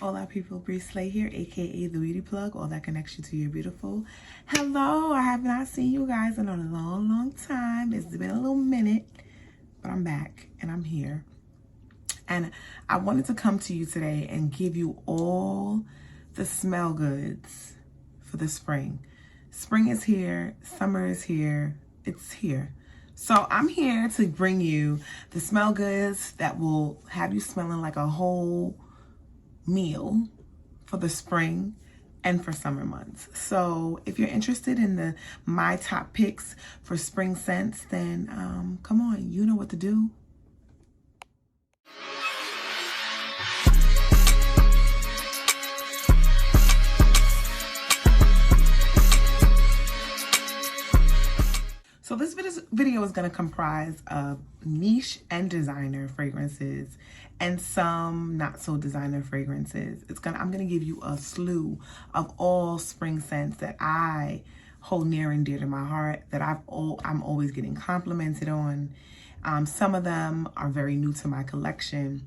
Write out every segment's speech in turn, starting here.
Hola people, Bree Slay here, aka the Beauty Plug, all that connects you to your beautiful. Hello, I have not seen you guys in a long time. It's been a little minute, but I'm back and I'm here. And I wanted to come to you today and give you all the smell goods for the spring. Spring is here, summer is here, it's here. So I'm here to bring you the smell goods that will have you smelling like a whole meal for the spring and for summer months. So if you're interested in my top picks for spring scents, then come on, you know what to do. So this video is going to comprise of niche and designer fragrances and some not so designer fragrances. I'm going to give you a slew of all spring scents that I hold near and dear to my heart, that I'm always getting complimented on. Some of them are very new to my collection.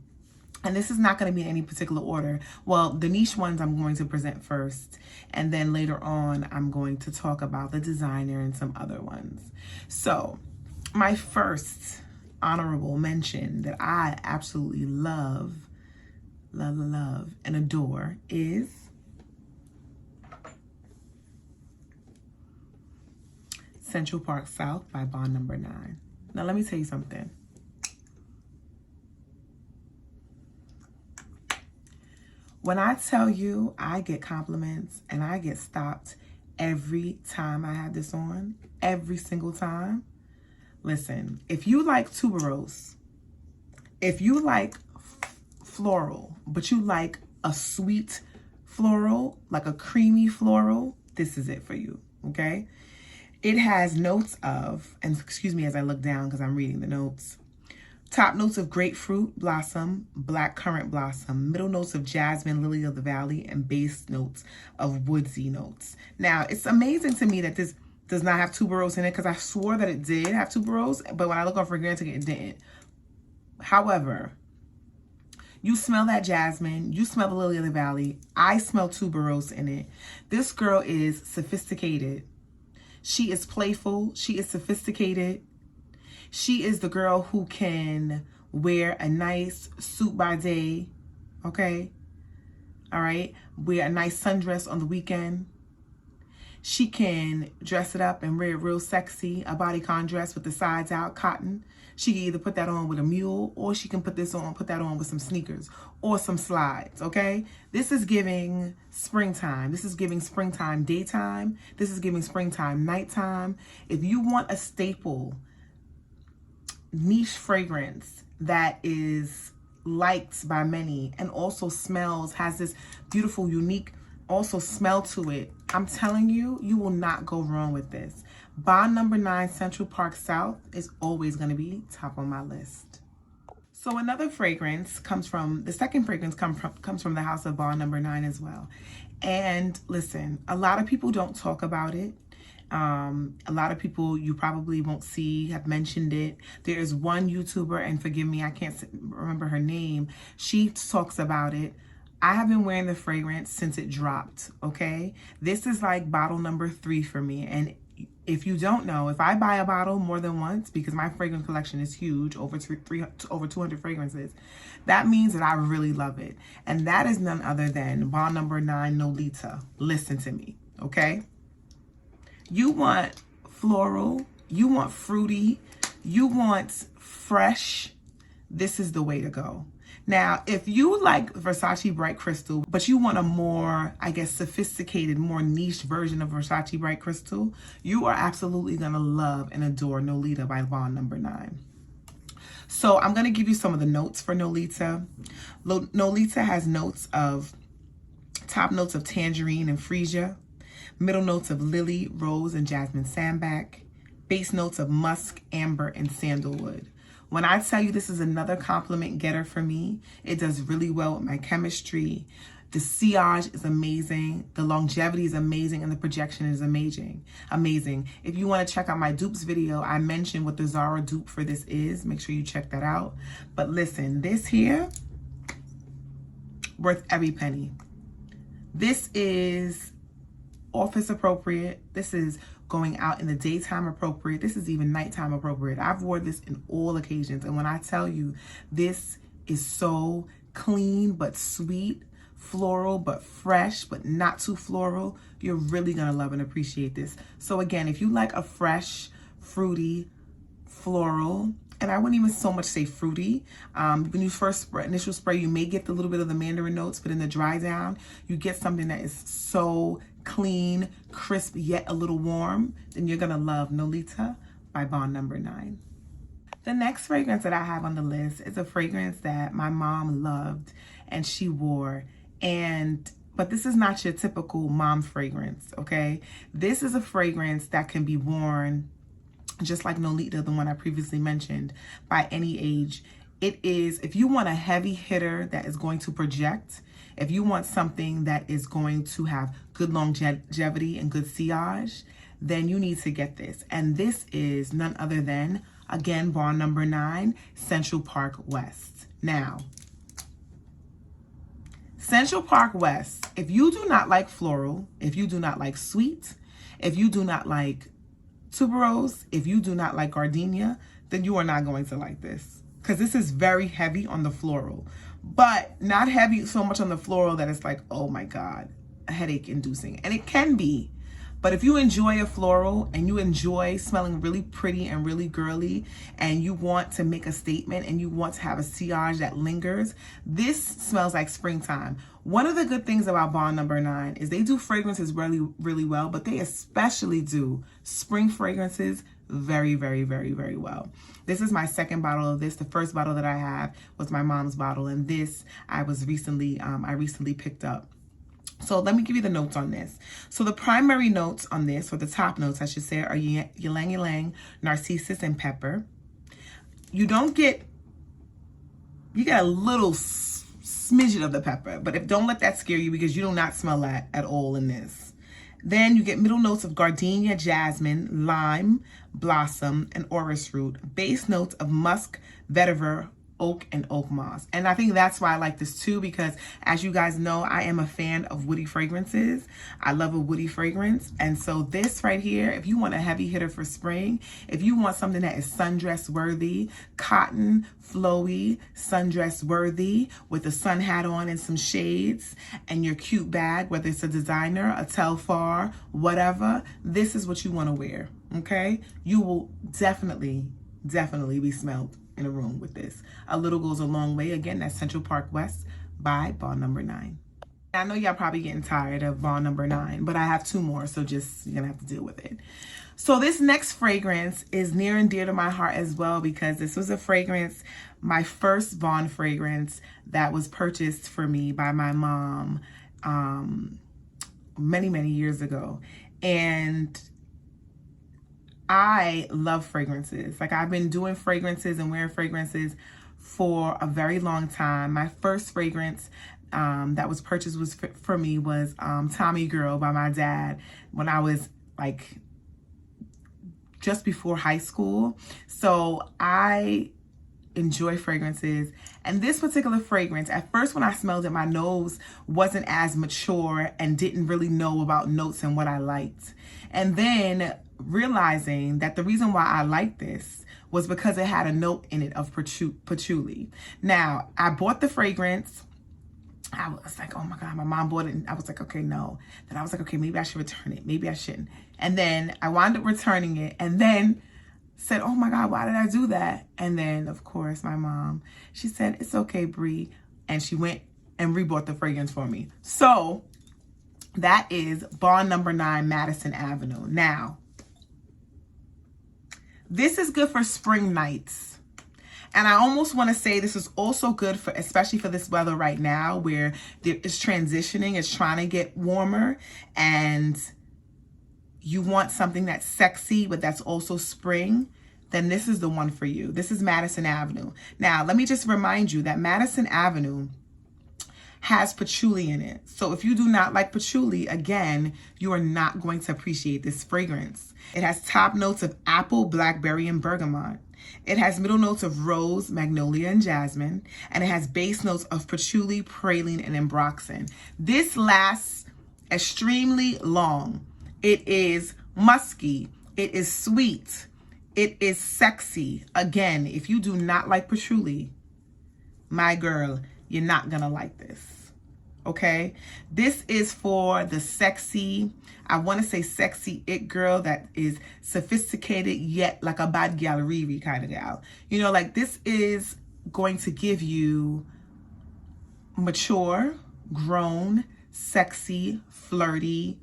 And this is not going to be in any particular order. Well, the niche ones I'm going to present first. And then later on, I'm going to talk about the designer and some other ones. So my first honorable mention that I absolutely love and adore is Central Park South by Bond No. 9. Now, let me tell you something. When I tell you I get compliments and I get stopped every time I have this on, every single time, listen, if you like tuberose, if you like floral, but you like a sweet floral, like a creamy floral, this is it for you, okay? It has notes of, and excuse me as I look down because I'm reading the notes, top notes of grapefruit blossom, black currant blossom, middle notes of jasmine, lily of the valley, and base notes of woodsy notes. Now, it's amazing to me that this does not have tuberose in it because I swore that it did have tuberose, but when I look on Fragrantica, it didn't. However, you smell that jasmine, you smell the lily of the valley, I smell tuberose in it. This girl is sophisticated. She is playful, she is sophisticated. She is the girl who can wear a nice suit by day, okay? All right? Wear a nice sundress on the weekend. She can dress it up and wear it real sexy, a bodycon dress with the sides out, cotton. She can either put that on with a mule, or she can put that on with some sneakers or some slides, okay? This is giving springtime. This is giving springtime daytime. This is giving springtime nighttime. If you want a staple niche fragrance that is liked by many and also smells, has this beautiful, unique also smell to it, I'm telling you, you will not go wrong with this. Bond No. 9 Central Park South is always going to be top on my list. So another fragrance comes from, the second fragrance comes from the house of Bond No. 9 as well. And listen, a lot of people don't talk about it. A lot of people you probably won't see have mentioned it. There is one YouTuber, and forgive me, I can't remember her name. She talks about it. I have been wearing the fragrance since it dropped, okay? This is like bottle number 3 for me. And if you don't know, if I buy a bottle more than once, because my fragrance collection is huge, over 200 fragrances, that means that I really love it. And that is none other than Bond No. 9 Nolita. Listen to me, okay? You want floral, you want fruity, you want fresh, this is the way to go. Now, if you like Versace Bright Crystal, but you want a more, I guess, sophisticated, more niche version of Versace Bright Crystal, you are absolutely going to love and adore Nolita by Bond No. 9. So I'm going to give you some of the notes for Nolita. Nolita has notes of, top notes of tangerine and freesia, middle notes of lily, rose, and jasmine sambac, base notes of musk, amber, and sandalwood. When I tell you this is another compliment getter for me, it does really well with my chemistry. The sillage is amazing, the longevity is amazing, and the projection is amazing. If you want to check out my dupes video, I mentioned what the Zara dupe for this is. Make sure you check that out. But listen, this here, worth every penny. This is office appropriate. This is going out in the daytime appropriate. This is even nighttime appropriate. I've worn this in all occasions. And when I tell you, this is so clean but sweet, floral but fresh but not too floral, you're really gonna love and appreciate this. So again, if you like a fresh, fruity, floral, and I wouldn't even so much say fruity. When you first spray, initial spray, you may get the little bit of the mandarin notes, but in the dry down, you get something that is so clean, crisp, yet a little warm. Then you're gonna love Nolita by Bond Number 9. The next fragrance that I have on the list is a fragrance that my mom loved and she wore. But this is not your typical mom fragrance, okay? This is a fragrance that can be worn just like Nolita, the one I previously mentioned, by any age. It is, if you want a heavy hitter that is going to project, if you want something that is going to have good longevity and good sillage, then you need to get this. And this is none other than, again, Bond Number 9, Central Park West. Now, Central Park West, if you do not like floral, if you do not like sweet, if you do not like tuberose, if you do not like gardenia, then you are not going to like this, because this is very heavy on the floral, but not heavy so much on the floral that it's like, oh my God, headache inducing. And it can be, but if you enjoy a floral and you enjoy smelling really pretty and really girly, and you want to make a statement and you want to have a sillage that lingers, this smells like springtime. One of the good things about Bond Number 9 is they do fragrances really, really well, but they especially do spring fragrances very, very, very, very well. This is my second bottle of this. The first bottle that I have was my mom's bottle, and this I recently picked up. So let me give you the notes on this. So the primary notes on this, or the top notes I should say, are ylang ylang, narcissus, and pepper. You get a little smidgen of the pepper, but don't let that scare you, because you do not smell that at all in this. Then you get middle notes of gardenia, jasmine, lime, blossom, and orris root. Base notes of musk, vetiver, oak, and oak moss. And I think that's why I like this too, because as you guys know, I am a fan of woody fragrances. I love a woody fragrance. And so this right here, if you want a heavy hitter for spring, if you want something that is sundress worthy, cotton, flowy, sundress worthy, with a sun hat on and some shades, and your cute bag, whether it's a designer, a Telfar, whatever, this is what you want to wear, okay? You will definitely be smelled in a room with this. A little goes a long way. Again, that's Central Park West by Bond Number 9. I know y'all probably getting tired of Bond Number 9, but I have 2 more, so just you're gonna have to deal with it. So this next fragrance is near and dear to my heart as well, because this was a fragrance, my first Bond fragrance that was purchased for me by my mom many, many years ago. And I love fragrances. Like, I've been doing fragrances and wearing fragrances for a very long time. My first fragrance that was purchased for me was Tommy Girl by my dad when I was like just before high school. So I enjoy fragrances. And this particular fragrance, at first when I smelled it, my nose wasn't as mature and didn't really know about notes and what I liked. And then realizing that the reason why I liked this was because it had a note in it of patchouli. Now, I bought the fragrance. I was like, oh my God, my mom bought it. And I was like, okay, no. Then I was like, okay, maybe I should return it. Maybe I shouldn't. And then I wound up returning it, and then said, oh my God, why did I do that? And then, of course, my mom, she said, it's okay, Bree. And she went and rebought the fragrance for me. So that is Bond Number 9, Madison Avenue. Now, this is good for spring nights. And I almost want to say this is also good for, especially for this weather right now, where it's transitioning, it's trying to get warmer, and you want something that's sexy, but that's also spring, then this is the one for you. This is Madison Avenue. Now, let me just remind you that Madison Avenue has patchouli in it. So if you do not like patchouli, again, you are not going to appreciate this fragrance. It has top notes of apple, blackberry, and bergamot. It has middle notes of rose, magnolia, and jasmine. And it has base notes of patchouli, praline, and ambroxan. This lasts extremely long. It is musky. It is sweet. It is sexy. Again, if you do not like patchouli, my girl, you're not gonna like this, okay? This is for the sexy, I wanna say sexy it girl that is sophisticated yet like a bad gal Riri kind of gal. You know, like this is going to give you mature, grown, sexy, flirty,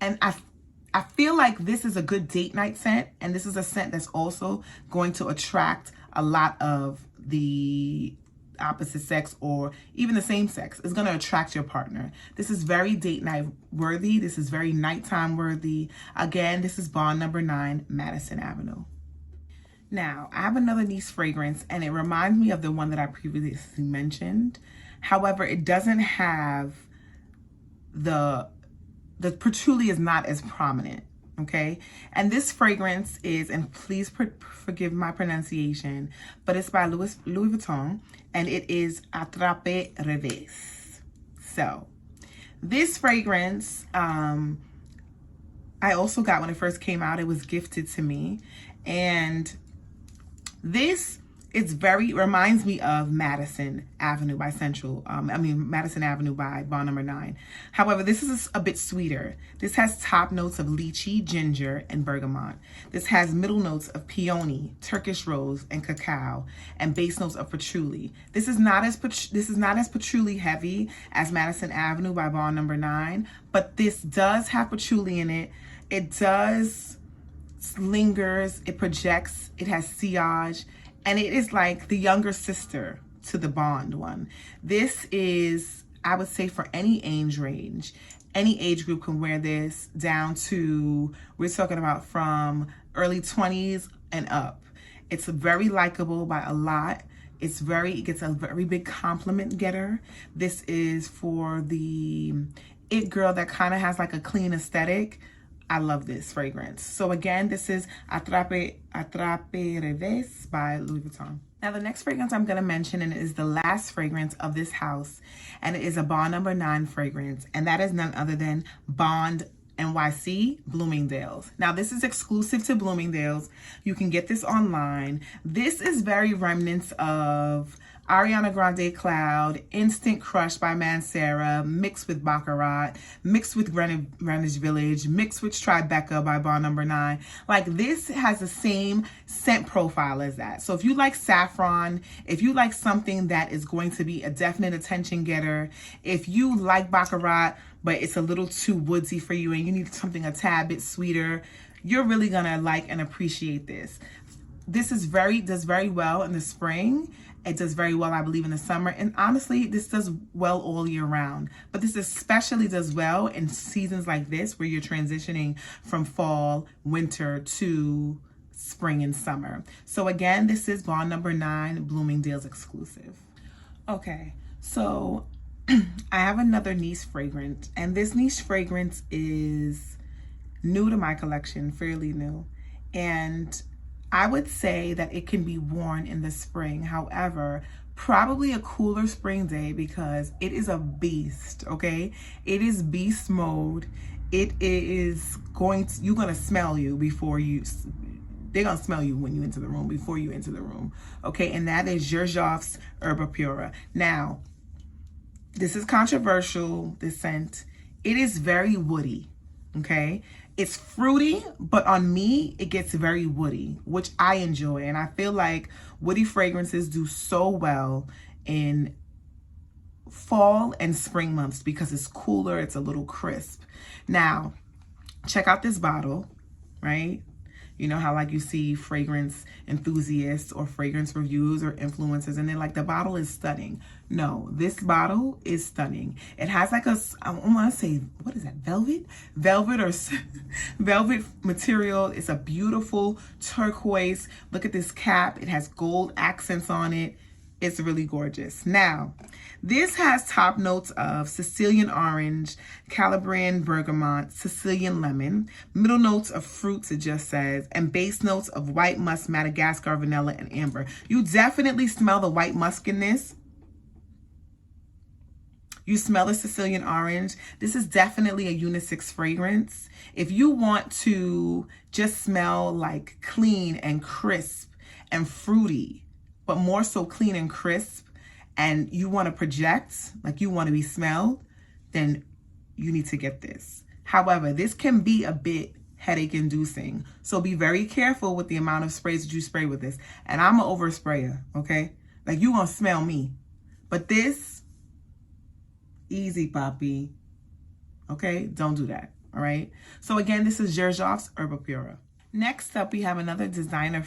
and I feel like this is a good date night scent, and this is a scent that's also going to attract a lot of the opposite sex or even the same sex. It's going to attract your partner. This is very date night worthy. This is very nighttime worthy. Again, this is Bond number 9, Madison Avenue. Now, I have another niche fragrance, and it reminds me of the one that I previously mentioned. However, it doesn't have the patchouli is not as prominent, okay? And this fragrance is, and please forgive my pronunciation, but it's by Louis Vuitton, and it is ATRAPE REVES. So, this fragrance, I also got when it first came out. It was gifted to me, and this reminds me of Madison Avenue by Madison Avenue by Bond number 9. However, this is a bit sweeter. This has top notes of lychee, ginger, and bergamot. This has middle notes of peony, Turkish rose, and cacao, and base notes of patchouli. This is not as patchouli heavy as Madison Avenue by Bond number 9, but this does have patchouli in it. It does lingers, it projects, it has sillage, and it is like the younger sister to the Bond one. This is, I would say, for any age range. Any age group can wear this down to, we're talking about from early 20s and up. It's very likable by a lot. It gets a very big compliment getter. This is for the it girl that kind of has like a clean aesthetic. I love this fragrance. So again, this is ATRAPE REVES by Louis Vuitton. Now the next fragrance I'm going to mention, and it is the last fragrance of this house, and it is a Bond number 9 fragrance, and that is none other than Bond NYC Bloomingdale's. Now this is exclusive to Bloomingdale's. You can get this online. This is very remnants of Ariana Grande Cloud, Instant Crush by Mancera, mixed with Baccarat, mixed with Greenwich Village, mixed with Tribeca by Bond number 9. Like this has the same scent profile as that. So if you like saffron, if you like something that is going to be a definite attention getter, if you like Baccarat, but it's a little too woodsy for you and you need something a tad bit sweeter, you're really gonna like and appreciate this. This is does very well in the spring. It does very well, I believe, in the summer. And honestly, this does well all year round. But this especially does well in seasons like this where you're transitioning from fall, winter to spring and summer. So again, this is Bond number 9, Bloomingdale's exclusive. Okay, so I have another niche fragrance. And this niche fragrance is new to my collection, fairly new. And I would say that it can be worn in the spring. However, probably a cooler spring day because it is a beast, okay? It is beast mode. It is you're gonna smell you before they're gonna smell you when you enter the room, before you enter the room, okay? And that is GERJOFF's Herba Pura. Now, this is controversial, this scent. It is very woody, okay? It's fruity, but on me, it gets very woody, which I enjoy. And I feel like woody fragrances do so well in fall and spring months because it's cooler, it's a little crisp. Now, check out this bottle, right? You know how like you see fragrance enthusiasts or fragrance reviews or influencers and they're like, the bottle is stunning. No, this bottle is stunning. It has like I want to say, what is that, velvet? Velvet or velvet material. It's a beautiful turquoise. Look at this cap. It has gold accents on it. It's really gorgeous. Now, this has top notes of Sicilian orange, Calabrian bergamot, Sicilian lemon, middle notes of fruits, it just says, and base notes of white musk, Madagascar vanilla, and amber. You definitely smell the white musk in this. You smell the Sicilian orange. This is definitely a unisex fragrance. If you want to just smell like clean and crisp and fruity, but more so clean and crisp, and you want to project, like you want to be smelled, then you need to get this. However, this can be a bit headache inducing. So be very careful with the amount of sprays that you spray with this. And I'm an oversprayer, okay? Like you gonna smell me. But this, easy poppy, okay? Don't do that, all right? So again, this is XERJOFF's Herba Pura. Next up, we have a designer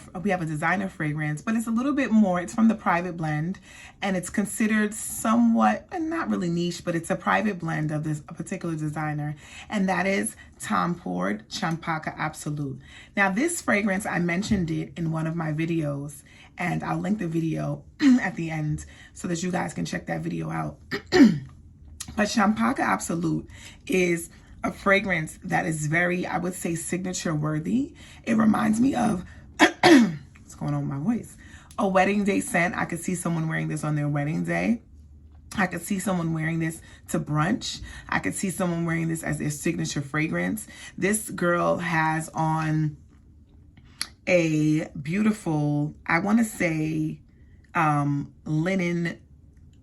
fragrance, but it's a little bit more. It's from the private blend, and it's considered somewhat, not really niche, but it's a private blend of a particular designer, and that is Tom Ford CHAMPACA Absolute. Now, this fragrance, I mentioned it in one of my videos, and I'll link the video at the end so that you guys can check that video out. But CHAMPACA Absolute is a fragrance that is very, I would say, signature worthy. It reminds me of, what's going on with my voice? A wedding day scent. I could see someone wearing this on their wedding day. I could see someone wearing this to brunch. I could see someone wearing this as their signature fragrance. This girl has on a beautiful, I want to say, linen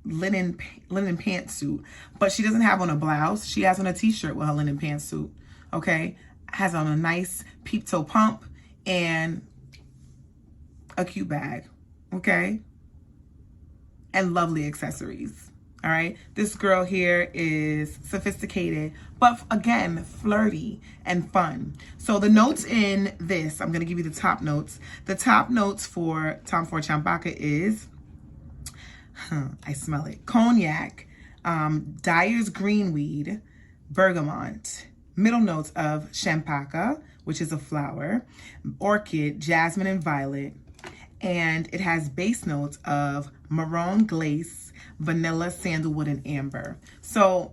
pantsuit, but she doesn't have on a blouse. She has on a t-shirt with her linen pantsuit, okay? Has on a nice peep toe pump and a cute bag, okay? And lovely accessories, all right? This girl here is sophisticated, but again, flirty and fun. So the notes in this, I'm gonna give you the top notes. The top notes for Tom Ford CHAMPACA is, I smell it, cognac, Dyer's greenweed, bergamot, middle notes of champaca, which is a flower, orchid, jasmine, and violet, and it has base notes of marron glace, vanilla, sandalwood, and amber. So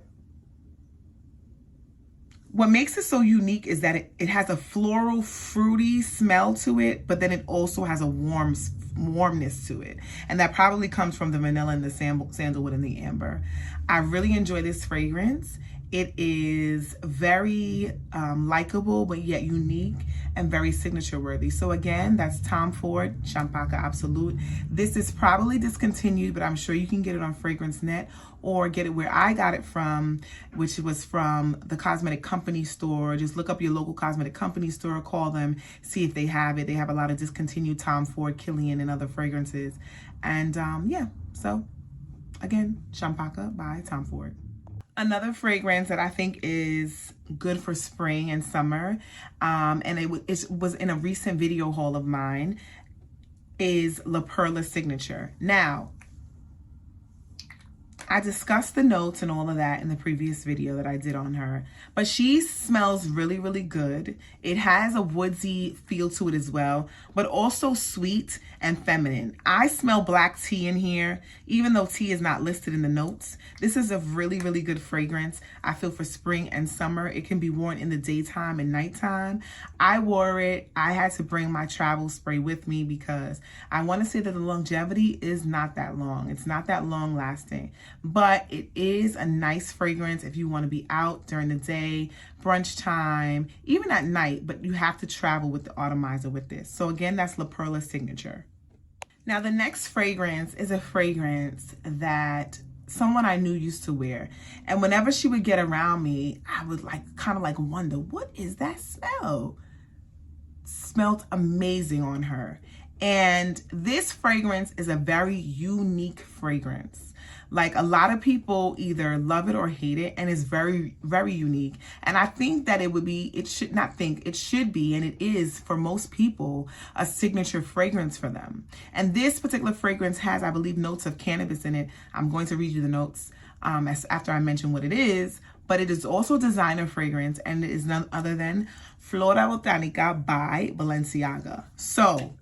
what makes it so unique is that it has a floral, fruity smell to it, but then it also has a warmness to it. And that probably comes from the vanilla and the sandalwood and the amber. I really enjoy this fragrance. It is very likable, but yet unique and very signature worthy. So again, that's Tom Ford CHAMPACA Absolute. This is probably discontinued, but I'm sure you can get it on FragranceNet or get it where I got it from, which was from the cosmetic company store. Just look up your local cosmetic company store, call them, see if they have it. They have a lot of discontinued Tom Ford, Killian, and other fragrances. And yeah, so again, CHAMPACA by Tom Ford. Another fragrance that I think is good for spring and summer, and it was in a recent video haul of mine, is La Perla Signature. Now, I discussed the notes and all of that in the previous video that I did on her, but she smells really, really good. It has a woodsy feel to it as well, but also sweet and feminine. I smell black tea in here, even though tea is not listed in the notes. This is a really, really good fragrance, I feel, for spring and summer. It can be worn in the daytime and nighttime. I wore it. I had to bring my travel spray with me because I want to say that the longevity is not that long. It's not that long lasting. But it is a nice fragrance if you want to be out during the day, brunch time, even at night, but you have to travel with the atomizer with this. So again, that's La Perla Signature. Now the next fragrance is a fragrance that someone I knew used to wear. And whenever she would get around me, I would kind of wonder, what is that smell? Smelled amazing on her. And this fragrance is a very unique fragrance. Like, a lot of people either love it or hate it, and it's very, very unique. And I think that it should be, and it is for most people, a signature fragrance for them. And this particular fragrance has, I believe, notes of cannabis in it. I'm going to read you the notes after I mention what it is, but it is also a designer fragrance, and it is none other than Flora Botanica by Balenciaga. So,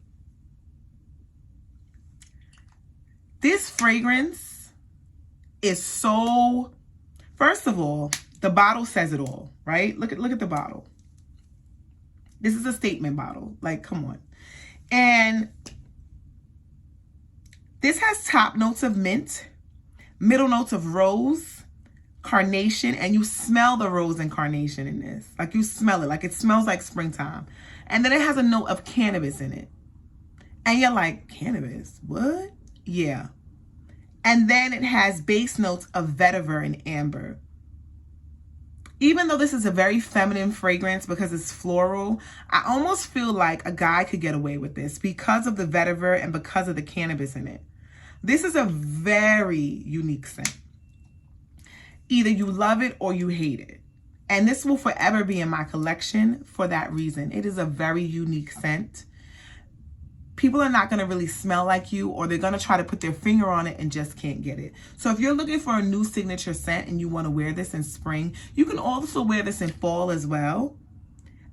This fragrance is so, first of all, the bottle says it all, right? Look at the bottle. This is a statement bottle. Like, come on. And this has top notes of mint, middle notes of rose, carnation, and you smell the rose and carnation in this. Like, you smell it. Like, it smells like springtime. And then it has a note of cannabis in it. And you're like, cannabis? What? Yeah. And then it has base notes of vetiver and amber. Even though this is a very feminine fragrance because it's floral, I almost feel like a guy could get away with this because of the vetiver and because of the cannabis in it. This is a very unique scent. Either you love it or you hate it. And this will forever be in my collection for that reason. It is a very unique scent. People are not going to really smell like you, or they're going to try to put their finger on it and just can't get it. So if you're looking for a new signature scent and you want to wear this in spring, you can also wear this in fall as well.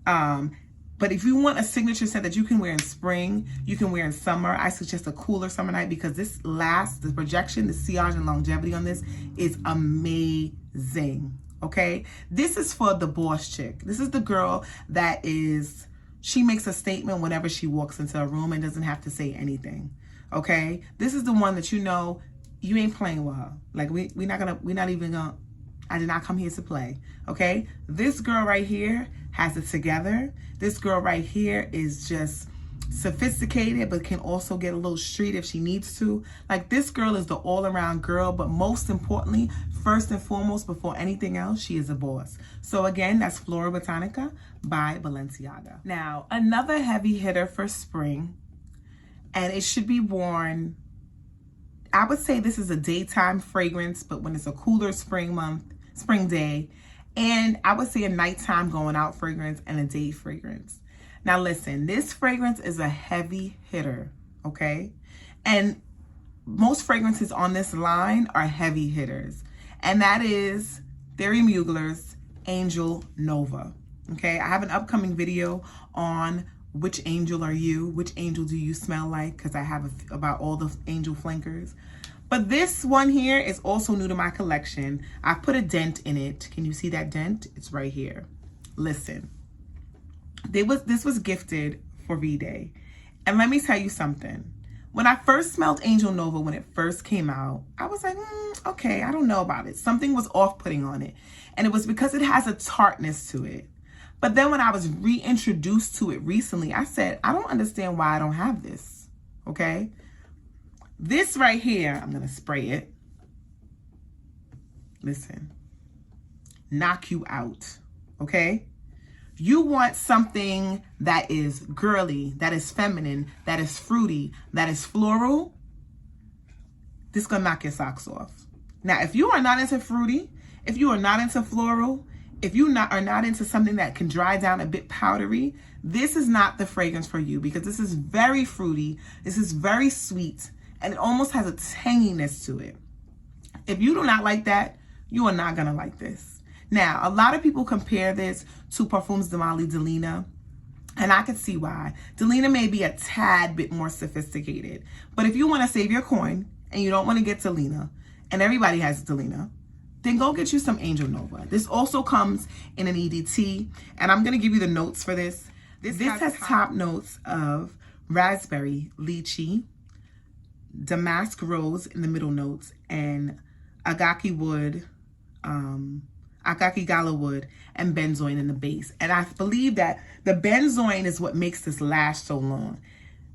But if you want a signature scent that you can wear in spring, you can wear in summer, I suggest a cooler summer night because this lasts, the projection, the sillage and longevity on this is amazing. Okay? This is for the boss chick. This is the girl that is... She makes a statement whenever she walks into a room and doesn't have to say anything. Okay? This is the one that you know you ain't playing with her. Like, we're not even gonna, I did not come here to play. Okay? This girl right here has it together. This girl right here is just sophisticated, but can also get a little street if she needs to. Like, this girl is the all-around girl, but most importantly, first and foremost, before anything else, she is a boss. So again, that's Flora Botanica by Balenciaga. Now, another heavy hitter for spring, and it should be worn, I would say this is a daytime fragrance, but when it's a cooler spring day, and I would say a nighttime going out fragrance and a day fragrance. Now listen, this fragrance is a heavy hitter, okay? And most fragrances on this line are heavy hitters. And that is Thierry Mugler's Angel Nova, okay? I have an upcoming video on which angel are you, which angel do you smell like, because I have about all the angel flankers. But this one here is also new to my collection. I put a dent in it. Can you see that dent? It's right here. Listen. This was gifted for V-Day. And let me tell you something. When I first smelled Angel Nova, when it first came out, I was like, okay, I don't know about it. Something was off-putting on it. And it was because it has a tartness to it. But then when I was reintroduced to it recently, I said, I don't understand why I don't have this, okay? This right here, I'm going to spray it. Listen. Knock you out, okay? You want something that is girly, that is feminine, that is fruity, that is floral, this is gonna knock your socks off. Now, if you are not into fruity, if you are not into floral, if you are not into something that can dry down a bit powdery, this is not the fragrance for you because this is very fruity, this is very sweet, and it almost has a tanginess to it. If you do not like that, you are not gonna like this. Now, a lot of people compare this to Parfums de Mali Delina, and I can see why. Delina may be a tad bit more sophisticated, but if you want to save your coin and you don't want to get Delina, and everybody has Delina, then go get you some Angel Nova. This also comes in an EDT, and I'm going to give you the notes for this. This has top notes of raspberry, lychee, damask rose in the middle notes, and agaki wood, Akaki Gala wood, and benzoin in the base. And I believe that the benzoin is what makes this last so long.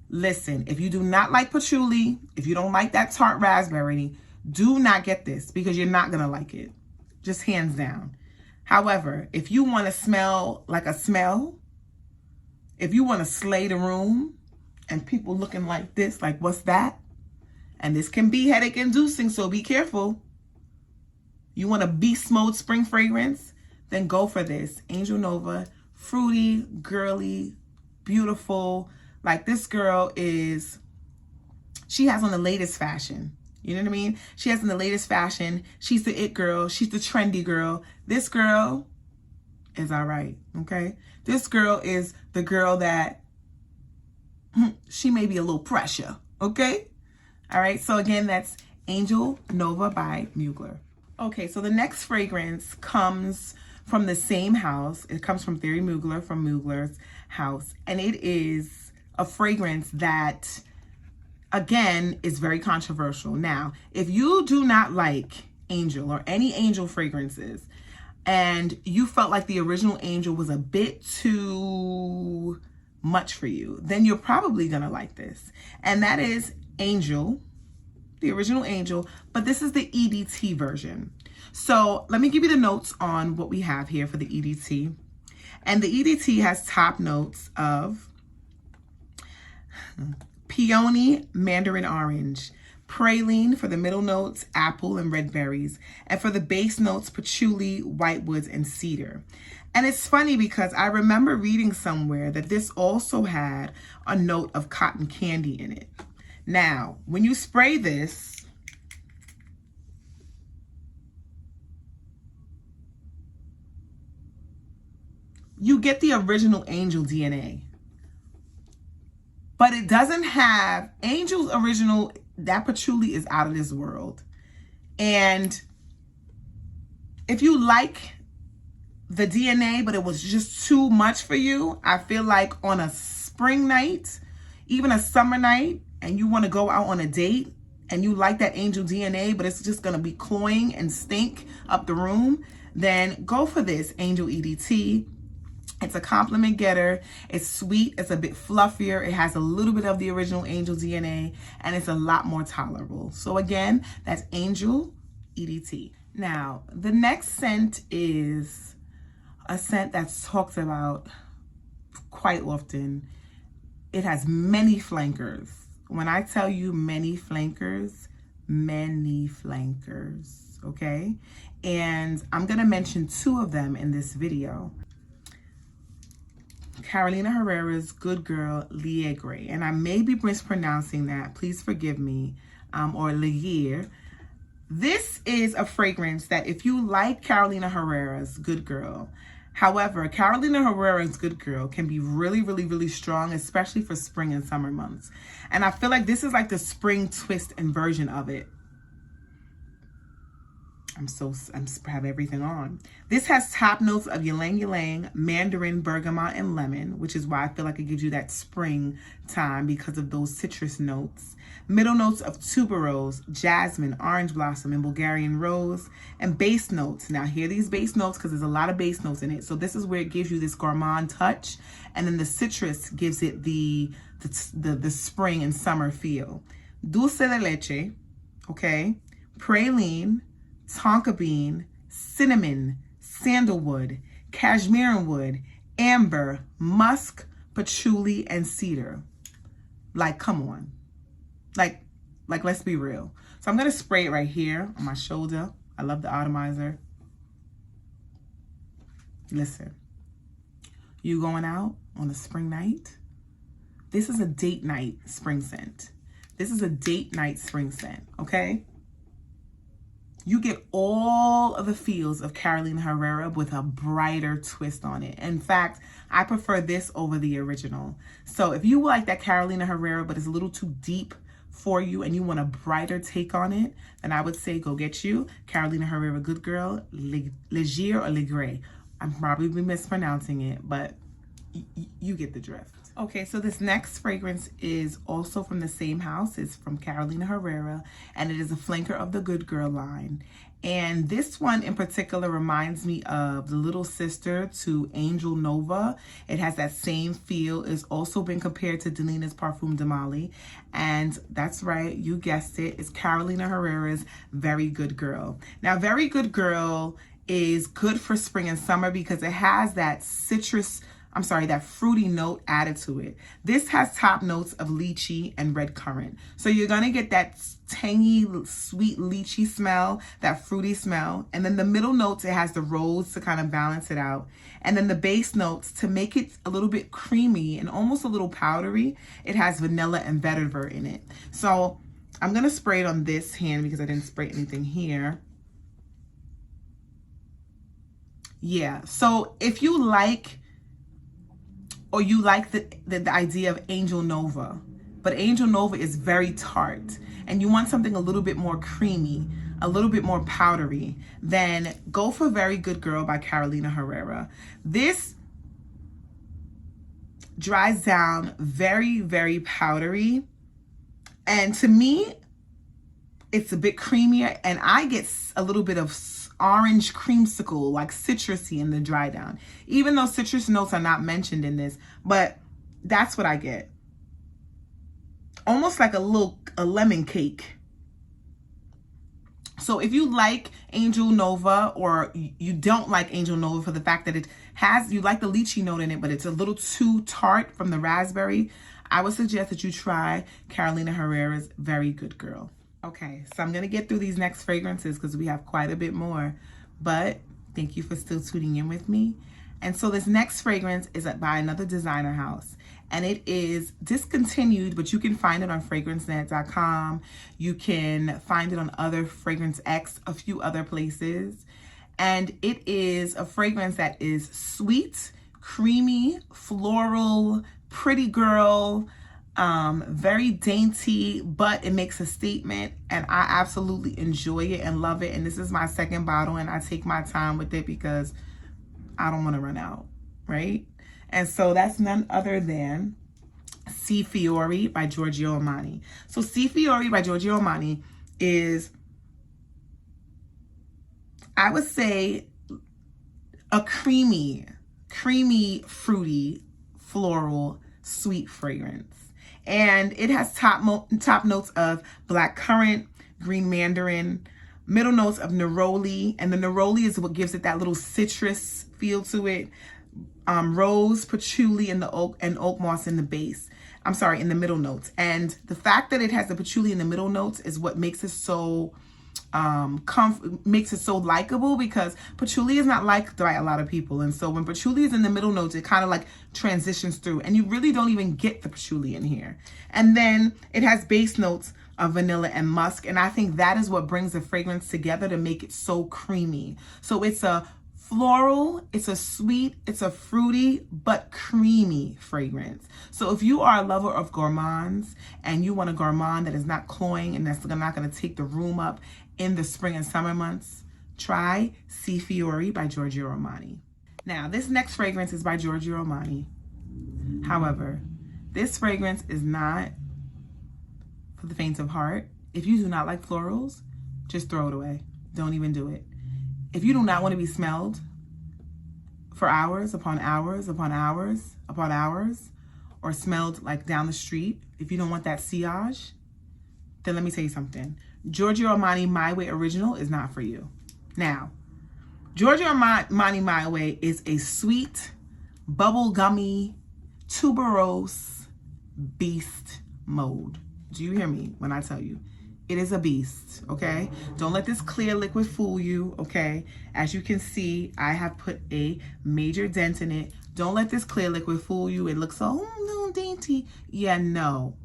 Listen, if you do not like patchouli, if you don't like that tart raspberry, do not get this because you're not going to like it. Just hands down. However, if you want to smell like a smell, if you want to slay the room and people looking like this, like what's that? And this can be headache inducing, so be careful. You want a beast mode spring fragrance? Then go for this. Angel Nova, fruity, girly, beautiful. Like this girl is, she has on the latest fashion. You know what I mean? She has on the latest fashion. She's the it girl. She's the trendy girl. This girl is all right, okay? This girl is the girl that, she may be a little pressure, okay? All right, so again, that's Angel Nova by Mugler. Okay, so the next fragrance comes from the same house. It comes from Thierry Mugler, from Mugler's house. And it is a fragrance that, again, is very controversial. Now, if you do not like Angel or any Angel fragrances, and you felt like the original Angel was a bit too much for you, then you're probably gonna like this. And that is Angel, the original Angel, but this is the EDT version. So let me give you the notes on what we have here for the EDT. And the EDT has top notes of peony, mandarin orange, praline for the middle notes, apple and red berries, and for the base notes, patchouli, whitewoods, and cedar. And it's funny because I remember reading somewhere that this also had a note of cotton candy in it. Now, when you spray this, you get the original Angel DNA. But it doesn't have, Angel's original, that patchouli is out of this world. And if you like the DNA, but it was just too much for you, I feel like on a spring night, even a summer night, and you want to go out on a date, and you like that Angel DNA, but it's just going to be cloying and stink up the room, then go for this Angel EDT. It's a compliment getter. It's sweet. It's a bit fluffier. It has a little bit of the original Angel DNA, and it's a lot more tolerable. So again, that's Angel EDT. Now, the next scent is a scent that's talked about quite often. It has many flankers. When I tell you many flankers, okay? And I'm gonna mention two of them in this video. Carolina Herrera's Good Girl LEGERE, and I may be mispronouncing that, please forgive me, or LEGERE. This is a fragrance that if you like Carolina Herrera's Good Girl, however, Carolina Herrera's Good Girl can be really, really, really strong, especially for spring and summer months. And I feel like this is like the spring twist and version of it. I have everything on. This has top notes of ylang ylang, mandarin, bergamot, and lemon, which is why I feel like it gives you that spring time because of those citrus notes. Middle notes of tuberose, jasmine, orange blossom, and Bulgarian rose, and base notes. Now hear these base notes because there's a lot of base notes in it. So this is where it gives you this gourmand touch, and then the citrus gives it the spring and summer feel. Dulce de leche, okay, praline, tonka bean, cinnamon, sandalwood, cashmere wood, amber, musk, patchouli, and cedar. Like, come on. Like, let's be real. So I'm going to spray it right here on my shoulder. I love the atomizer. Listen, you going out on a spring night? This is a date night spring scent. This is a date night spring scent, okay? You get all of the feels of Carolina Herrera with a brighter twist on it. In fact, I prefer this over the original. So if you like that Carolina Herrera, but it's a little too deep for you and you want a brighter take on it, then I would say go get you Carolina Herrera Good Girl, Legere or Legere. I'm probably mispronouncing it, but you get the drift. Okay, so this next fragrance is also from the same house. It's from Carolina Herrera, and it is a flanker of the Good Girl line. And this one in particular reminds me of the little sister to Angel Nova. It has that same feel. It's also been compared to Delina's Parfum de Mali. And that's right, you guessed it. It's Carolina Herrera's Very Good Girl. Now, Very Good Girl is good for spring and summer because it has that that fruity note added to it. This has top notes of lychee and red currant. So you're gonna get that tangy, sweet lychee smell, that fruity smell. And then the middle notes, it has the rose to kind of balance it out. And then the base notes, to make it a little bit creamy and almost a little powdery, it has vanilla and vetiver in it. So I'm gonna spray it on this hand because I didn't spray anything here. Yeah, so if you like, or you like the idea of Angel Nova, but Angel Nova is very tart. and you want something a little bit more creamy, a little bit more powdery, then go for Very Good Girl by Carolina Herrera. This dries down very, very powdery. And to me, it's a bit creamier, and I get a little bit of orange creamsicle, like citrusy in the dry down. Even though citrus notes are not mentioned in this, but that's what I get. Almost like a lemon cake. So if you like Angel Nova, or you don't like Angel Nova for the fact that you like the lychee note in it, but it's a little too tart from the raspberry, I would suggest that you try Carolina Herrera's Very Good Girl. Okay, so I'm going to get through these next fragrances because we have quite a bit more, but thank you for still tuning in with me. And so this next fragrance is by another designer house, and it is discontinued, but you can find it on fragrancenet.com. You can find it on other Fragrance X, a few other places. And it is a fragrance that is sweet, creamy, floral, pretty girl, very dainty, but it makes a statement, and I absolutely enjoy it and love it. And this is my second bottle, and I take my time with it because I don't want to run out, right? And so that's none other than Fiori by Giorgio Armani. So Fiori by Giorgio Armani is, I would say, a creamy, fruity, floral, sweet fragrance. And it has top notes of black currant, green mandarin, middle notes of neroli, and the neroli is what gives it that little citrus feel to it. Rose, patchouli, and oak moss in the base. I'm sorry, in the middle notes. And the fact that it has the patchouli in the middle notes is what makes it so makes it so likable, because patchouli is not liked by a lot of people. And so when patchouli is in the middle notes, it kind of like transitions through, and you really don't even get the patchouli in here. And then it has base notes of vanilla and musk, and I think that is what brings the fragrance together to make it so creamy. So it's a floral, it's a sweet, it's a fruity, but creamy fragrance. So if you are a lover of gourmands and you want a gourmand that is not cloying and that's not going to take the room up in the spring and summer months, try Fiori by Giorgio Armani. Now, this next fragrance is by Giorgio Armani. However, this fragrance is not for the faint of heart. If you do not like florals, just throw it away. Don't even do it. If you do not want to be smelled for hours upon hours upon hours upon hours, or smelled like down the street, if you don't want that sillage, then let me tell you something. Giorgio Armani My Way Original is not for you. Now, Giorgio Armani My Way is a sweet, bubblegummy, tuberose beast mode. Do you hear me when I tell you? It is a beast, okay? Don't let this clear liquid fool you, okay? As you can see, I have put a major dent in it. Don't let this clear liquid fool you. It looks so little dainty. Yeah, no.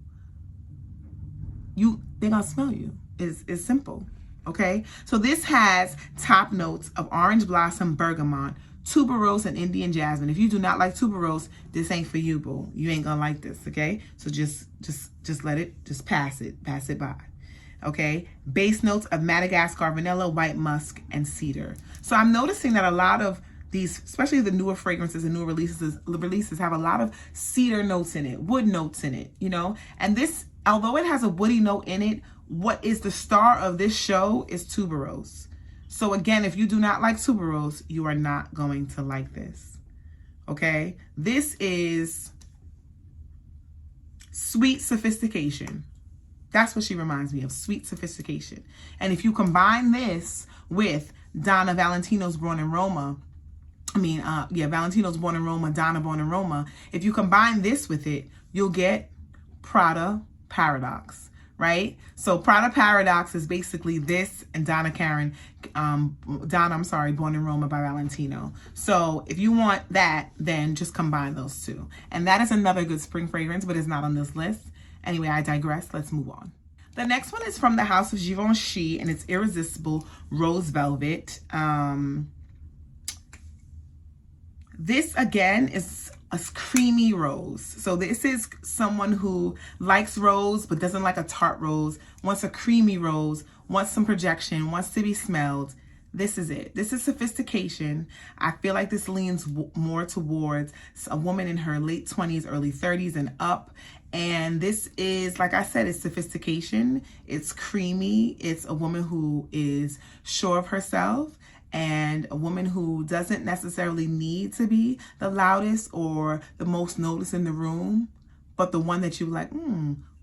They're gonna smell you. It's simple, okay? So this has top notes of orange blossom, bergamot, tuberose, and Indian jasmine. If you do not like tuberose, this ain't for you, boo. You ain't gonna like this, okay? So just let it, just pass it by. Okay, base notes of Madagascar vanilla, white musk, and cedar. So I'm noticing that a lot of these, especially the newer fragrances and newer releases have a lot of cedar notes in it, wood notes in it, you know. And this, although it has a woody note in it, what is the star of this show is tuberose. So again, if you do not like tuberose, you are not going to like this. Okay, this is sweet sophistication. That's what she reminds me of, sweet sophistication. And if you combine this with Donna Valentino's Born in Roma, Valentino's Born in Roma, Donna Born in Roma, if you combine this with it, you'll get Prada Paradox, right? So Prada Paradox is basically this and Born in Roma by Valentino. So if you want that, then just combine those two. And that is another good spring fragrance, but it's not on this list. Anyway, I digress. Let's move on. The next one is from the house of Givenchy, and it's Irresistible Rose Velvet. This, again, is a creamy rose. So this is someone who likes rose but doesn't like a tart rose, wants a creamy rose, wants some projection, wants to be smelled. This is it. This is sophistication. I feel like this leans more towards a woman in her late 20s, early 30s and up. And this is, like I said, it's sophistication. It's creamy. It's a woman who is sure of herself and a woman who doesn't necessarily need to be the loudest or the most noticed in the room, but the one that you like,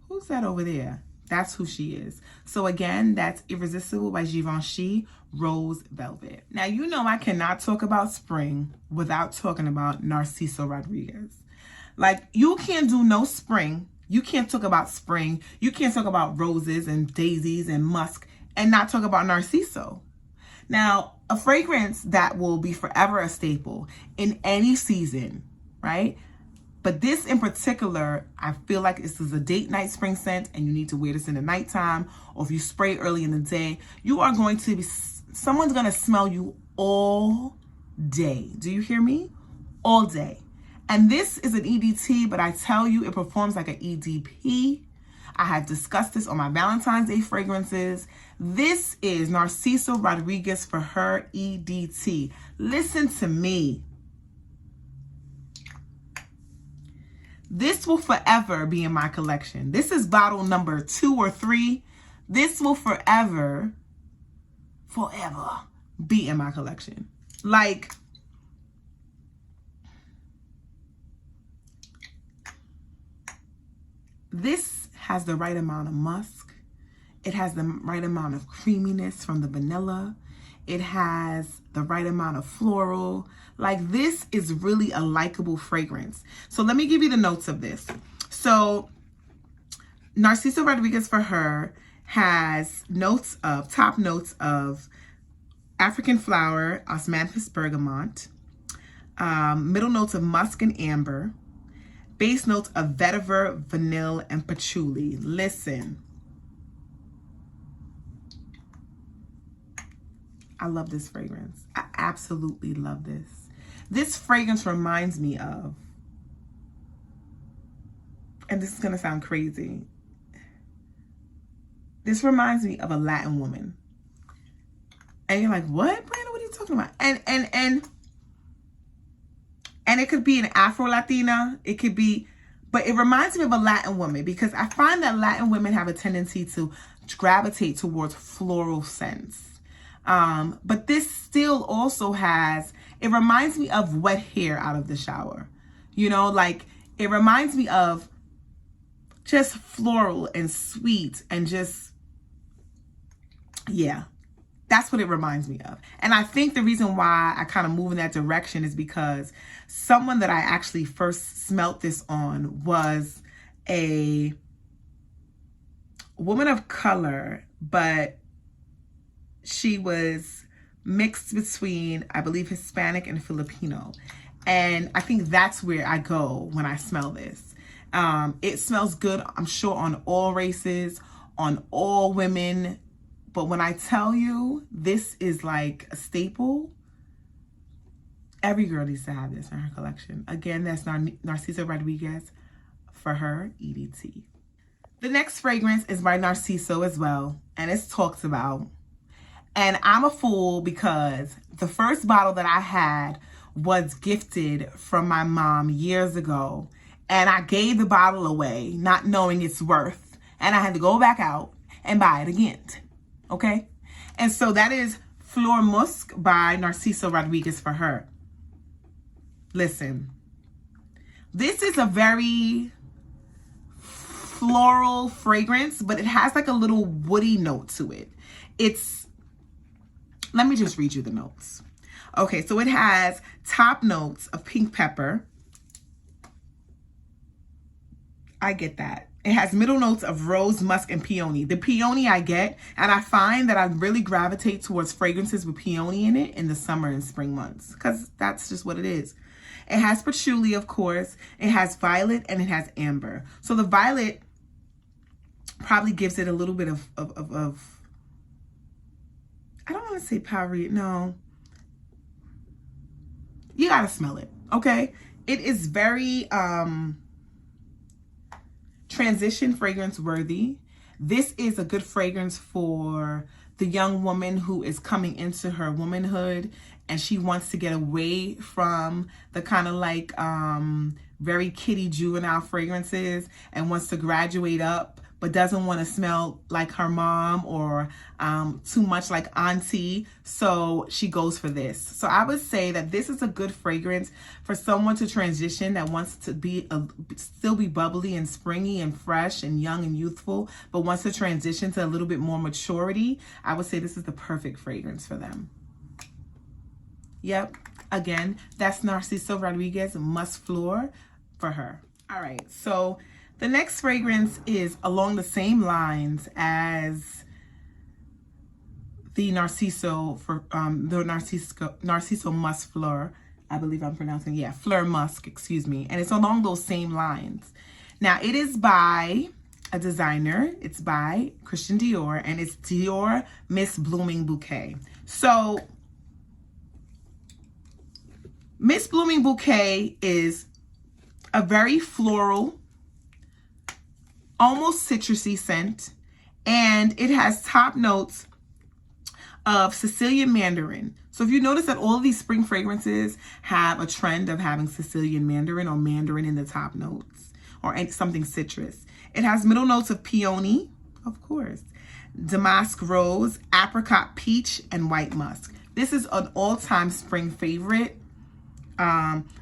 who's that over there? That's who she is. So again, that's Irresistible by Givenchy Rose Velvet. Now, you know I cannot talk about spring without talking about Narciso Rodriguez. Like, you can't do no spring. You can't talk about spring. You can't talk about roses and daisies and musk and not talk about Narciso. Now, a fragrance that will be forever a staple in any season, right? But this in particular, I feel like this is a date night spring scent and you need to wear this in the nighttime, or if you spray early in the day, you are going to be, someone's going to smell you all day. Do you hear me? All day. And this is an EDT, but I tell you, it performs like an EDP. I have discussed this on my Valentine's Day fragrances. This is Narciso Rodriguez For Her EDT. Listen to me. This will forever be in my collection. This is bottle number 2 or 3. This will forever be in my collection. Like, this has the right amount of musk. It has the right amount of creaminess from the vanilla. It has the right amount of floral. Like, this is really a likable fragrance. So let me give you the notes of this. So Narciso Rodriguez For Her has notes of, top notes of African flower, osmanthus bergamot, middle notes of musk and amber, base notes of vetiver, vanilla, and patchouli. Listen. I love this fragrance. I absolutely love this. This fragrance reminds me of, and this is going to sound crazy, this reminds me of a Latin woman. And you're like, what, Brandon? What are you talking about? And it could be an Afro-Latina. It could be, but it reminds me of a Latin woman because I find that Latin women have a tendency to gravitate towards floral scents. But this still also has, it reminds me of wet hair out of the shower. You know, like, it reminds me of just floral and sweet and just, yeah. That's what it reminds me of. And I think the reason why I kind of move in that direction is because someone that I actually first smelt this on was a woman of color, but she was mixed between, I believe, Hispanic and Filipino. And I think that's where I go when I smell this. It smells good, I'm sure, on all races, on all women. But when I tell you this is like a staple, every girl needs to have this in her collection. Again, that's Narciso Rodriguez For Her EDT. The next fragrance is by Narciso as well, and it's talked about. And I'm a fool because the first bottle that I had was gifted from my mom years ago. And I gave the bottle away, not knowing its worth. And I had to go back out and buy it again. Okay? And so that is Fleur Musc by Narciso Rodriguez For Her. Listen. This is a very floral fragrance, but it has like a little woody note to it. Let me just read you the notes. Okay, so it has top notes of pink pepper. I get that. It has middle notes of rose, musk, and peony. The peony I get, and I find that I really gravitate towards fragrances with peony in it in the summer and spring months, because that's just what it is. It has patchouli, of course. It has violet, and it has amber. So the violet probably gives it a little bit of I don't want to say powdery. No. You got to smell it, okay? It is very transition fragrance worthy. This is a good fragrance for the young woman who is coming into her womanhood and she wants to get away from the kind of like very kiddie juvenile fragrances and wants to graduate up, but doesn't want to smell like her mom or too much like auntie. So she goes for this. So I would say that this is a good fragrance for someone to transition that wants to be still be bubbly and springy and fresh and young and youthful, but wants to transition to a little bit more maturity. I would say this is the perfect fragrance for them. Yep. Again, that's Narciso Rodriguez MUSC FLEUR For Her. All right. So the next fragrance is along the same lines as the Narciso MUSC FLEUR. I believe I'm pronouncing, yeah, Fleur Musk, excuse me. And it's along those same lines. Now, it is by a designer. It's by Christian Dior, and it's Dior Miss Blooming Bouquet. So Miss Blooming Bouquet is a very floral, almost citrusy scent, and it has top notes of Sicilian mandarin. So if you notice that all of these spring fragrances have a trend of having Sicilian mandarin or mandarin in the top notes, or something citrus. It has middle notes of peony, of course, damask rose, apricot peach, and white musk. This is an all-time spring favorite.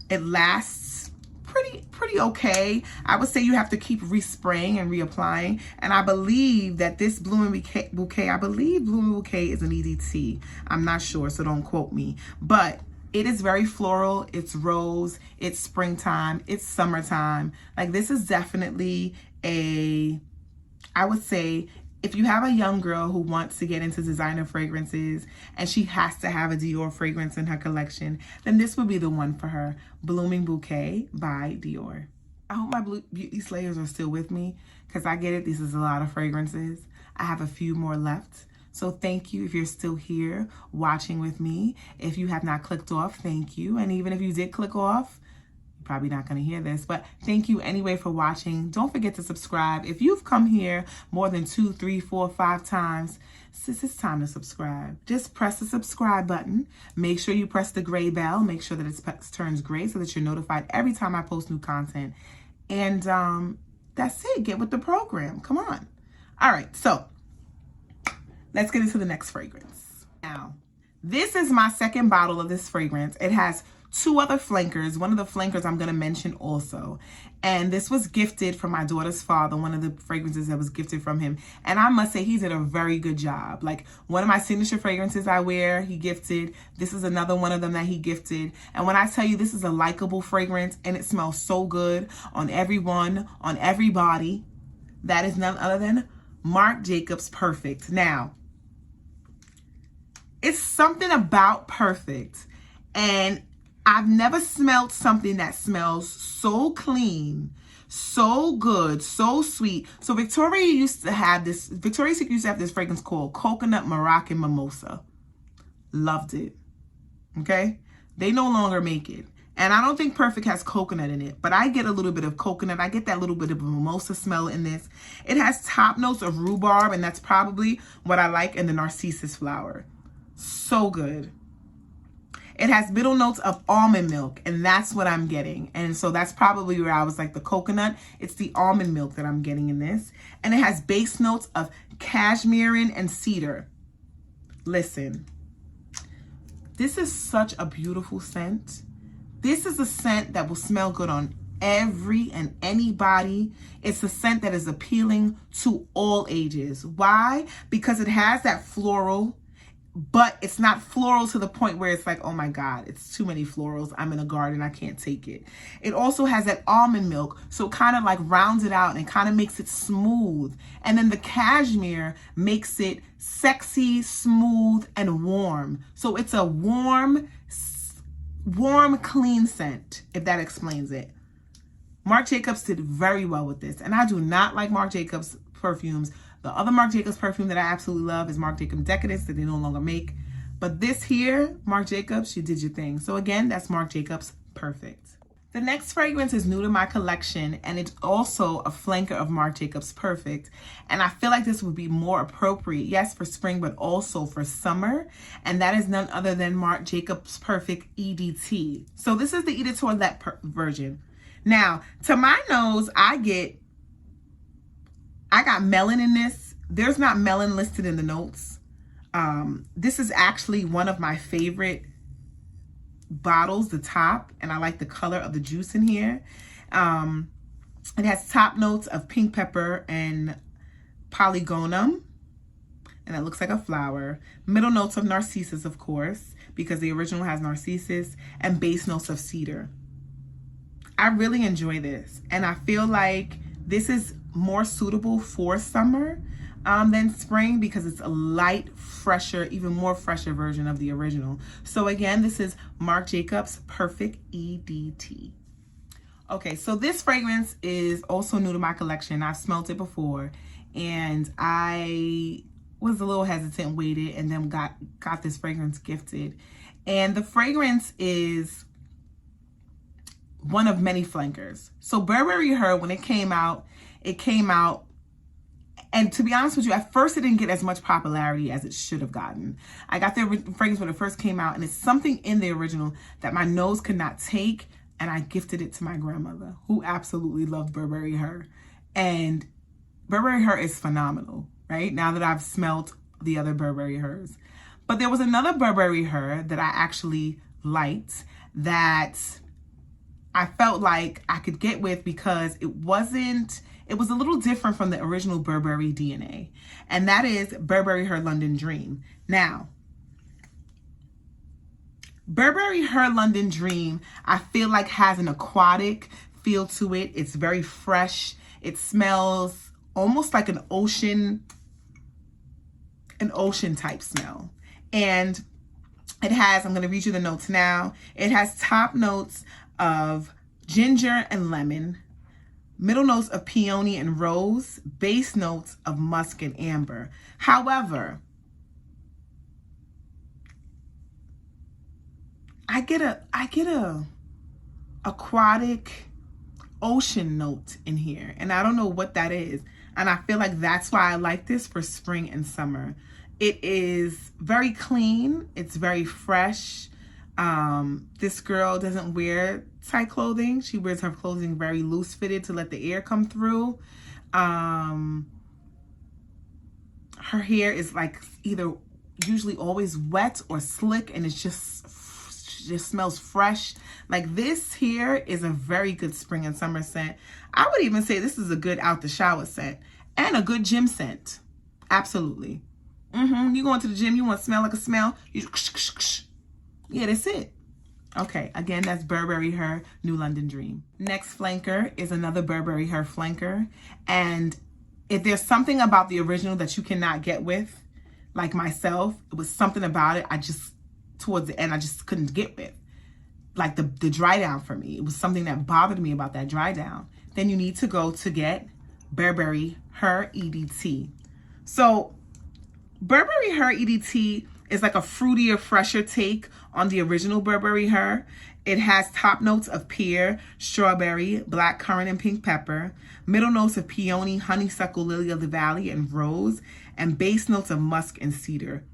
It lasts pretty okay. I would say you have to keep respraying and reapplying. And I believe that this Blooming Bouquet, I believe Blooming Bouquet is an EDT. I'm not sure, so don't quote me. But it is very floral. It's rose. It's springtime. It's summertime. Like, this is definitely I would say, if you have a young girl who wants to get into designer fragrances and she has to have a Dior fragrance in her collection, then this would be the one for her. Blooming Bouquet by Dior. I hope my beauty slayers are still with me, because I get it. This is a lot of fragrances. I have a few more left. So thank you if you're still here watching with me. If you have not clicked off, thank you. And even if you did click off, probably not going to hear this, but thank you anyway for watching. Don't forget to subscribe. If you've come here more than 2, 3, 4, 5 times, sis, it's time to subscribe. Just press the subscribe button. Make sure you press the gray bell. Make sure that it turns gray so that you're notified every time I post new content. And that's it. Get with the program. Come on. All right, so let's get into the next fragrance. Now, this is my second bottle of this fragrance. It has 2 other flankers. One of the flankers I'm going to mention also. And this was gifted from my daughter's father, one of the fragrances that was gifted from him. And I must say, he did a very good job. Like, one of my signature fragrances I wear, he gifted. This is another one of them that he gifted. And when I tell you, this is a likable fragrance and it smells so good on everyone, on everybody, that is none other than Marc Jacobs Perfect. Now, it's something about Perfect, and I've never smelled something that smells so clean, so good, so sweet. So Victoria's Secret used to have this fragrance called Coconut Moroccan Mimosa. Loved it. Okay? They no longer make it. And I don't think Perfect has coconut in it, but I get a little bit of coconut. I get that little bit of mimosa smell in this. It has top notes of rhubarb, and that's probably what I like in the narcissus flower. So good. It has middle notes of almond milk, and that's what I'm getting. And so that's probably where I was like the coconut. It's the almond milk that I'm getting in this. And it has base notes of cashmere and cedar. Listen, this is such a beautiful scent. This is a scent that will smell good on every and anybody. It's a scent that is appealing to all ages. Why? Because it has that floral, but it's not floral to the point where it's like, oh my God, it's too many florals. I'm in a garden, I can't take it. It also has that almond milk, so it kind of like rounds it out and kind of makes it smooth. And then the cashmere makes it sexy, smooth, and warm. So it's a warm, clean scent, if that explains it. Marc Jacobs did very well with this. And I do not like Marc Jacobs perfumes. The other Marc Jacobs perfume that I absolutely love is Marc Jacobs Decadence, that they no longer make. But this here, Marc Jacobs, you did your thing. So again, that's Marc Jacobs Perfect. The next fragrance is new to my collection, and it's also a flanker of Marc Jacobs Perfect. And I feel like this would be more appropriate, yes, for spring, but also for summer. And that is none other than Marc Jacobs Perfect EDT. So this is the Eat It Toilette version. Now, to my nose, I got melon in this. There's not melon listed in the notes. This is actually one of my favorite bottles, the top, and I like the color of the juice in here. It has top notes of pink pepper and polygonum, and it looks like a flower. Middle notes of narcissus, of course, because the original has narcissus, and base notes of cedar. I really enjoy this, and I feel like this is more suitable for summer than spring, because it's a light, fresher, even more fresher version of the original. So again, this is Marc Jacobs Perfect EDT. Okay, so this fragrance is also new to my collection. I've smelled it before, and I was a little hesitant, waited, and then got this fragrance gifted. And the fragrance is one of many flankers. So Burberry Her, when it came out, and to be honest with you, at first it didn't get as much popularity as it should have gotten. I got the fragrance when it first came out, and it's something in the original that my nose could not take, and I gifted it to my grandmother, who absolutely loved Burberry Her. And Burberry Her is phenomenal, right? Now that I've smelled the other Burberry Hers. But there was another Burberry Her that I actually liked that I felt like I could get with, because it was a little different from the original Burberry DNA. And that is Burberry Her London Dream. Now, Burberry Her London Dream, I feel like has an aquatic feel to it. It's very fresh. It smells almost like an ocean type smell. And it has, I'm going to read you the notes now. It has top notes of ginger and lemon, middle notes of peony and rose, base notes of musk and amber. However, I get a aquatic ocean note in here, and I don't know what that is. And I feel like that's why I like this for spring and summer. It is very clean. It's very fresh. This girl doesn't wear tight clothing. She wears her clothing very loose fitted to let the air come through. Her hair is like either usually always wet or slick, and it's just smells fresh. Like, this here is a very good spring and summer scent. I would even say this is a good out the shower scent and a good gym scent. Absolutely. You go into the gym, you want to smell like a smell, yeah, that's it. Okay, again, that's Burberry Her New London Dream. Next flanker is another Burberry Her flanker. And if there's something about the original that you cannot get with, like myself, it was something about it towards the end, I just couldn't get with. Like the dry down for me. It was something that bothered me about that dry down. Then you need to go to get Burberry Her EDT. So Burberry Her EDT is like a fruitier, fresher take on the original Burberry Her. It has top notes of pear, strawberry, blackcurrant, and pink pepper, middle notes of peony, honeysuckle, lily of the valley, and rose, and base notes of musk and cedar.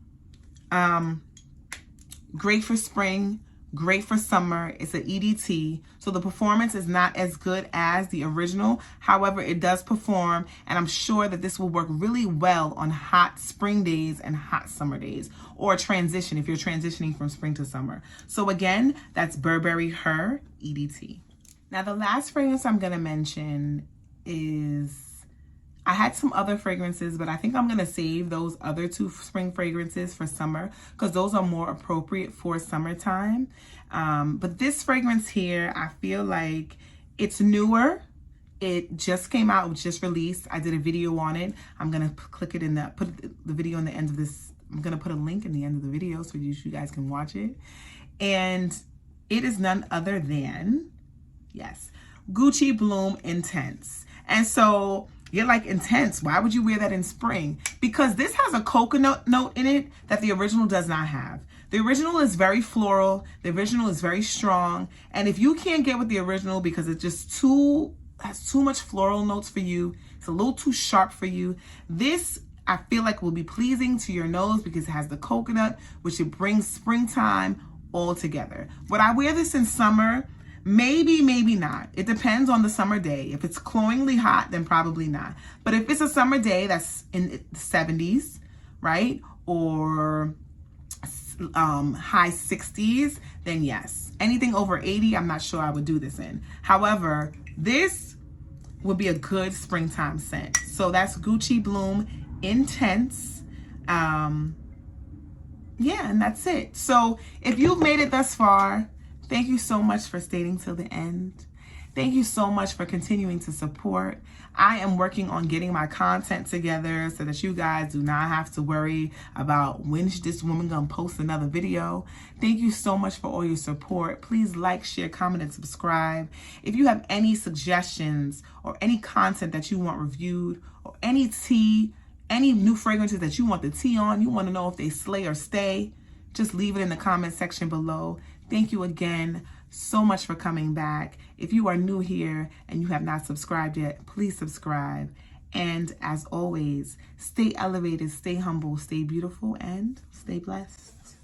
Great for spring, great for summer. It's an EDT, so the performance is not as good as the original. However, it does perform, and I'm sure that this will work really well on hot spring days and hot summer days, or transition if you're transitioning from spring to summer. So again, that's Burberry Her EDT. Now, the last fragrance I'm going to mention is, I had some other fragrances, but I think I'm going to save those other two spring fragrances for summer, because those are more appropriate for summertime. But this fragrance here, I feel like it's newer. It just came out, it was just released. I did a video on it. I'm going to click it in put the video in the end of this. I'm going to put a link in the end of the video so you guys can watch it. And it is none other than, yes, Gucci Bloom Intense. And so you're like, intense, why would you wear that in spring? Because this has a coconut note in it that the original does not have. The original is very floral. The original is very strong. And if you can't get with the original because it's just has too much floral notes for you, it's a little too sharp for you, this I feel like will be pleasing to your nose because it has the coconut, which it brings springtime all together. Would I wear this in summer? Maybe, maybe not. It depends on the summer day. If it's cloyingly hot, then probably not. But if it's a summer day that's in the 70s, right? Or high 60s, then yes. Anything over 80, I'm not sure I would do this in. However, this would be a good springtime scent. So that's Gucci Bloom Intense. Yeah, and that's it. So if you've made it thus far, thank you so much for staying till the end. Thank you so much for continuing to support. I am working on getting my content together so that you guys do not have to worry about when's this woman gonna post another video. Thank you so much for all your support. Please like, share, comment, and subscribe. If you have any suggestions or any content that you want reviewed or any tea, any new fragrances that you want the tea on, you want to know if they slay or stay, just leave it in the comment section below. Thank you again so much for coming back. If you are new here and you have not subscribed yet, please subscribe. And as always, stay elevated, stay humble, stay beautiful, and stay blessed.